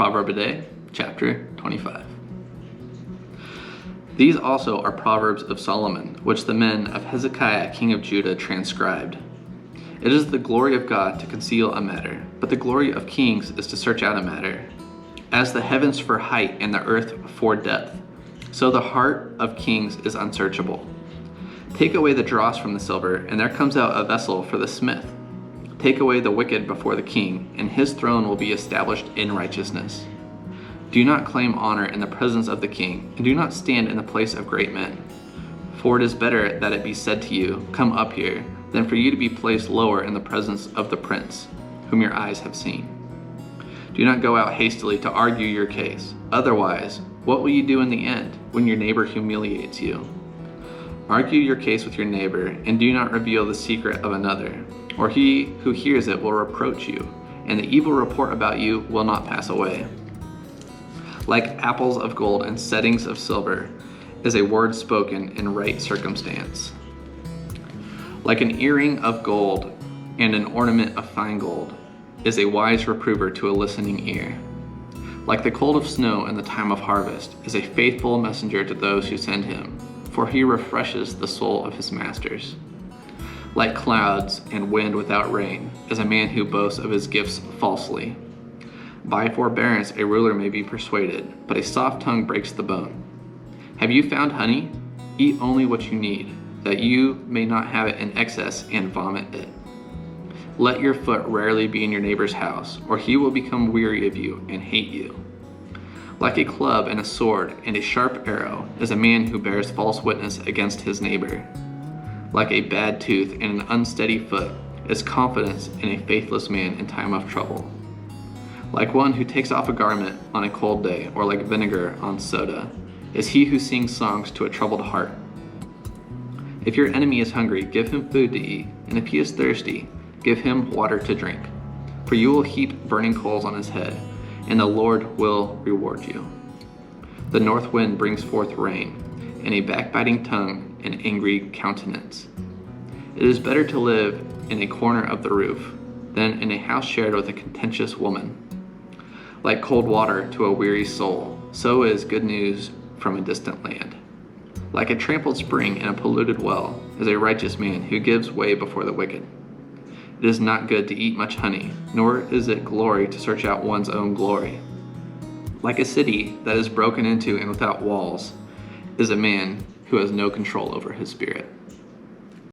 Proverb a Day, chapter 25. These also are Proverbs of Solomon, which the men of Hezekiah king of Judah transcribed. It is the glory of God to conceal a matter, but the glory of kings is to search out a matter. As the heavens for height and the earth for depth, so the heart of kings is unsearchable. Take away the dross from the silver, and there comes out a vessel for the smith. Take away the wicked before the king, and his throne will be established in righteousness. Do not claim honor in the presence of the king, and do not stand in the place of great men. For it is better that it be said to you, "Come up here," than for you to be placed lower in the presence of the prince, whom your eyes have seen. Do not go out hastily to argue your case. Otherwise, what will you do in the end, when your neighbor humiliates you? Argue your case with your neighbor, and do not reveal the secret of another, or he who hears it will reproach you, and the evil report about you will not pass away. Like apples of gold and settings of silver is a word spoken in right circumstance. Like an earring of gold and an ornament of fine gold is a wise reprover to a listening ear. Like the cold of snow in the time of harvest is a faithful messenger to those who send him, for he refreshes the soul of his masters. Like clouds and wind without rain is a man who boasts of his gifts falsely. By forbearance a ruler may be persuaded, but a soft tongue breaks the bone. Have you found honey? Eat only what you need, that you may not have it in excess and vomit it. Let your foot rarely be in your neighbor's house, or he will become weary of you and hate you. Like a club and a sword and a sharp arrow is a man who bears false witness against his neighbor. Like a bad tooth and an unsteady foot is confidence in a faithless man in time of trouble. Like one who takes off a garment on a cold day, or like vinegar on soda, is he who sings songs to a troubled heart. If your enemy is hungry, give him food to eat, and if he is thirsty, give him water to drink. For you will heap burning coals on his head, and the Lord will reward you. The north wind brings forth rain, and a backbiting tongue an angry countenance. It is better to live in a corner of the roof than in a house shared with a contentious woman. Like cold water to a weary soul, so is good news from a distant land. Like a trampled spring and a polluted well is a righteous man who gives way before the wicked. It is not good to eat much honey, nor is it glory to search out one's own glory. Like a city that is broken into and without walls is a man who has no control over his spirit.